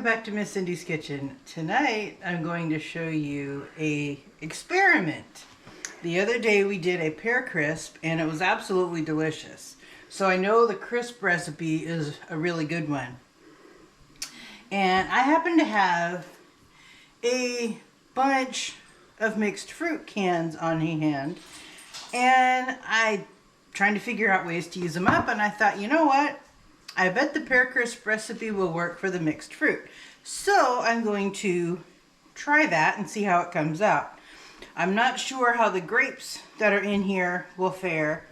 welcome back to Miss Cindy's Kitchen. Tonight I'm going to show you a experiment. The other day we did a pear crisp and it was absolutely delicious. So I know the crisp recipe is a really good one. And I happen to have a bunch of mixed fruit cans on hand, and I trying to figure out ways to use them up, and I thought, you know what? I bet the pear crisp recipe will work for the mixed fruit. So I'm going to try that and see how it comes out. I'm not sure how the grapes that are in here will fare,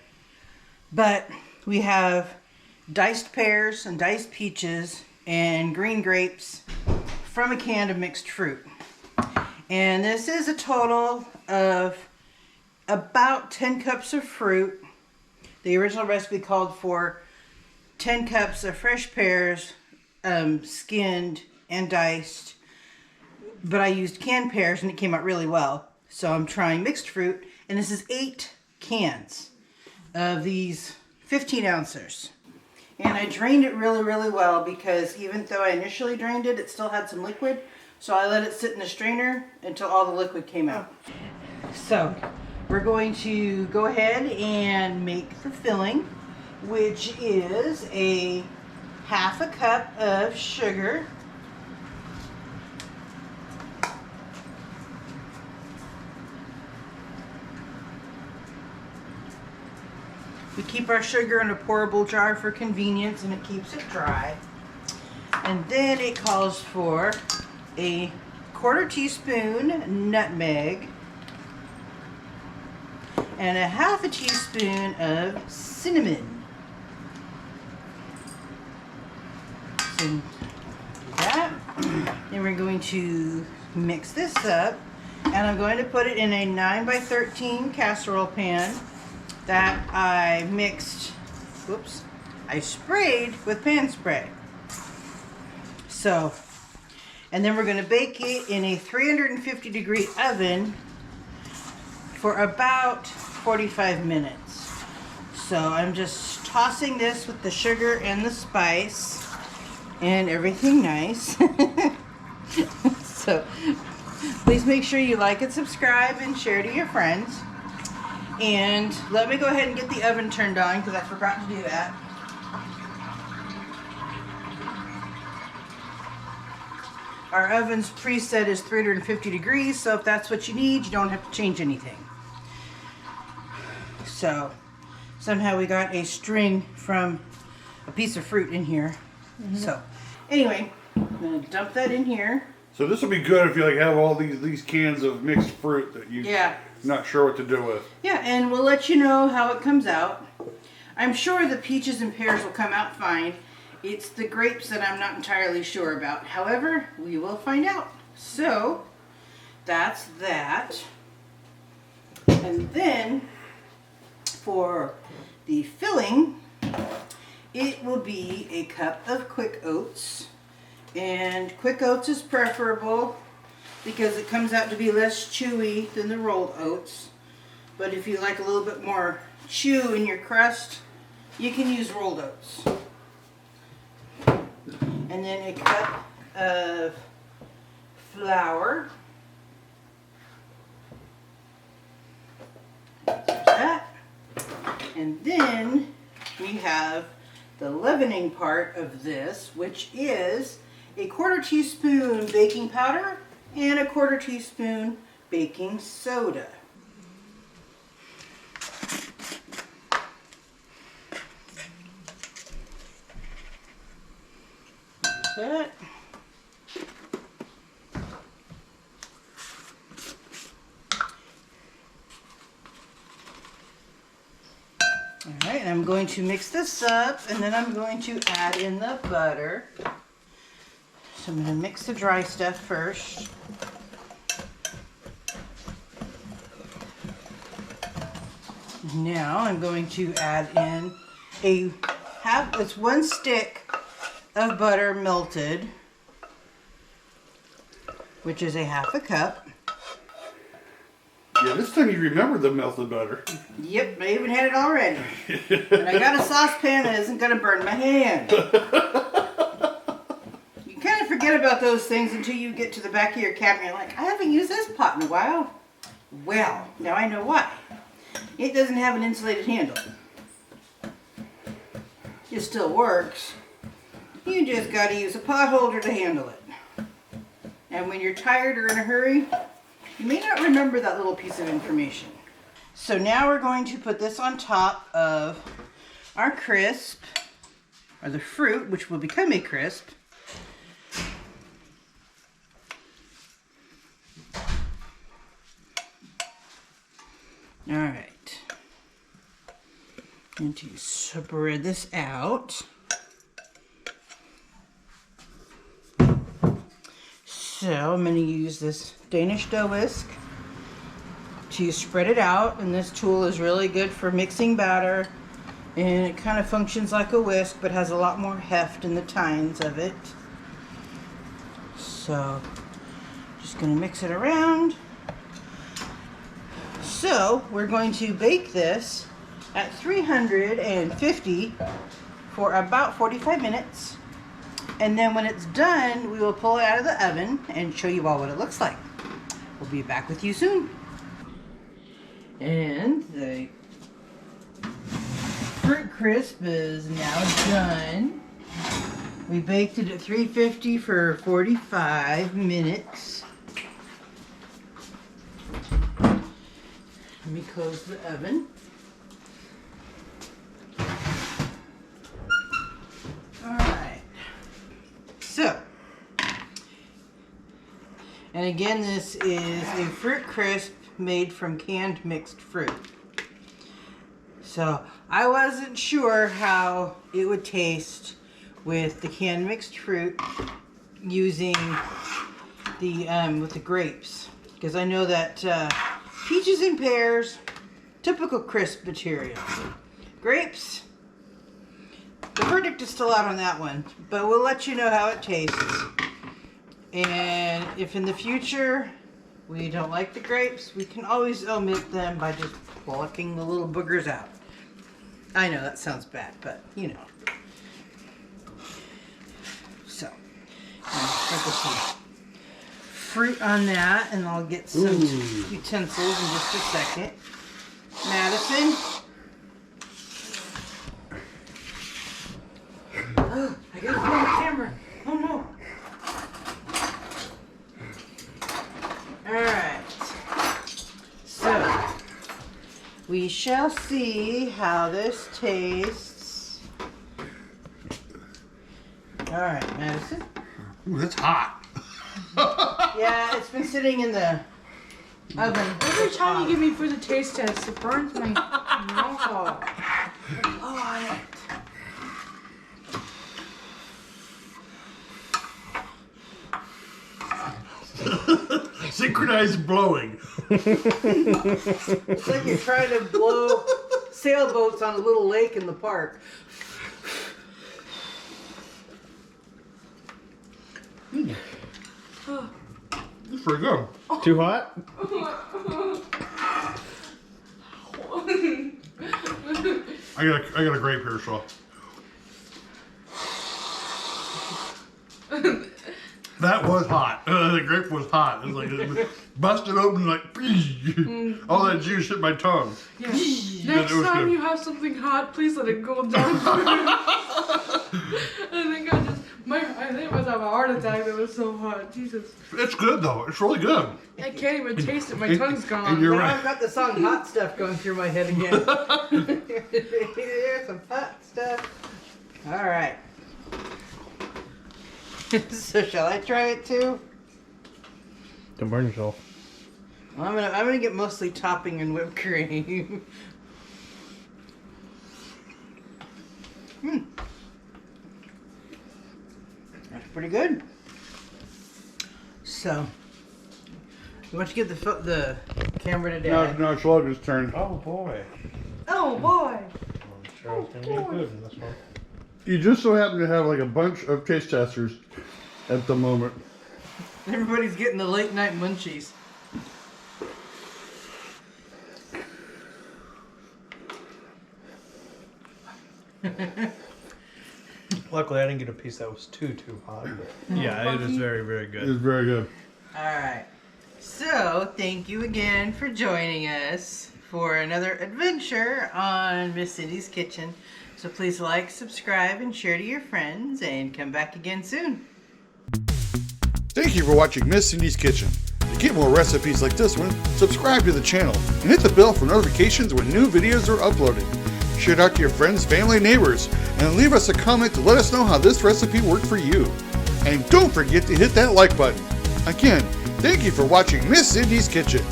but we have diced pears and diced peaches and green grapes from a can of mixed fruit. And this is a total of about 10 cups of fruit. The original recipe called for 10 cups of fresh pears, skinned and diced, but I used canned pears and it came out really well. So I'm trying mixed fruit, and this is 8 cans of these 15 ounces. And I drained it really, really well because even though I initially drained it, it still had some liquid. So I let it sit in the strainer until all the liquid came out. So we're going to go ahead and make the filling, which is a half a cup of sugar, we keep our sugar in a pourable jar for convenience and it keeps it dry. And then it calls for a 1/4 teaspoon nutmeg and a 1/2 teaspoon of cinnamon. So do that. Then we're going to mix this up, and I'm going to put it in a 9x13 casserole pan that I mixed, I sprayed with pan spray. So, and then we're going to bake it in a 350-degree oven for about 45 minutes. So I'm just tossing this with the sugar and the spice and everything nice. So please make sure you like and subscribe and share to your friends. And let me go ahead and get the oven turned on because I forgot to do that. Our oven's preset is 350 degrees, so if that's what you need, you don't have to change anything. So somehow we got a string from a piece of fruit in here. So anyway, I'm gonna dump that in here. So this will be good if you like have all these cans of mixed fruit that you not sure what to do with. Yeah, and we'll let you know how it comes out. I'm sure the peaches and pears will come out fine. It's the grapes that I'm not entirely sure about. However, we will find out. So that's that. And then for the filling, it will be a cup of quick oats. And quick oats is preferable because it comes out to be less chewy than the rolled oats. But if you like a little bit more chew in your crust, you can use rolled oats. And then a cup of flour. There's that. And then we have the leavening part of this, which is a 1/4 teaspoon baking powder and a 1/4 teaspoon baking soda. That. Alright, I'm going to mix this up and then I'm going to add in the butter. So I'm going to mix the dry stuff first. Now I'm going to add in it's 1 stick of butter melted, which is a 1/2 cup. Yeah, this time you remember the melted butter. Yep, I even had it already. And I got a saucepan that isn't going to burn my hand. You kind of forget about those things until you get to the back of your cabinet. You're like, I haven't used this pot in a while. Well, now I know why. It doesn't have an insulated handle. It still works. You just got to use a pot holder to handle it. And when you're tired or in a hurry, you may not remember that little piece of information. So now we're going to put this on top of our crisp, or the fruit, which will become a crisp. All right. And to spread this out. So I'm going to use this Danish dough whisk to spread it out, and this tool is really good for mixing batter, and it kind of functions like a whisk but has a lot more heft in the tines of it. So just going to mix it around. So we're going to bake this at 350 for about 45 minutes. And then when it's done, we will pull it out of the oven and show you all what it looks like. We'll be back with you soon. And the fruit crisp is now done. We baked it at 350 for 45 minutes. Let me close the oven. Alright. So, and again, this is a fruit crisp made from canned mixed fruit. So, I wasn't sure how it would taste with the canned mixed fruit using the with the grapes, because I know that peaches and pears, typical crisp material. Grapes, the verdict is still out on that one, but we'll let you know how it tastes. And if in the future we don't like the grapes, we can always omit them by just plucking the little boogers out. I know that sounds bad, but you know. So, sprinkle some fruit on that, and I'll get some utensils in just a second. Madison. Oh, I gotta put on the camera. Oh no. Alright. So, we shall see how this tastes. Alright, Madison. Ooh, that's hot. Yeah, it's been sitting in the oven. Every time you give me food to taste test, it burns my mouth. Oh, Synchronized blowing. it's like you're trying to blow sailboats on a little lake in the park. It's pretty good. Too hot? I got a grape here, so. That was hot. The grape was hot. It was like it busted open like all that juice hit my tongue. Yeah. Next was time good. you have something hot, please let it cool down first. I think I must have a heart attack. That was so hot. Jesus. It's good though. It's really good. I can't even taste it. My tongue's gone. And you're Now right. I've got the song Hot Stuff going through my head again. Here's some hot stuff. Alright. So shall I try it too? Don't burn yourself. Well, I'm gonna get mostly topping and whipped cream. That's pretty good. So, you want to give the camera to Dad? No, it's Logan's turn. Oh boy. Oh boy! I'm sure it's gonna be good in this one. You just so happen to have like a bunch of taste testers at the moment. Everybody's getting the late night munchies. Luckily, I didn't get a piece that was too hot. But yeah, it is very, very It was good. very good. All right. So, thank you again for joining us for another adventure on Miss Cindy's Kitchen. So please like, subscribe, and share to your friends, and come back again soon. Thank you for watching Miss Cindy's Kitchen. To get more recipes like this one, subscribe to the channel and hit the bell for notifications when new videos are uploaded. Share it out to your friends, family, and neighbors, and leave us a comment to let us know how this recipe worked for you. And don't forget to hit that like button. Again, thank you for watching Miss Cindy's Kitchen.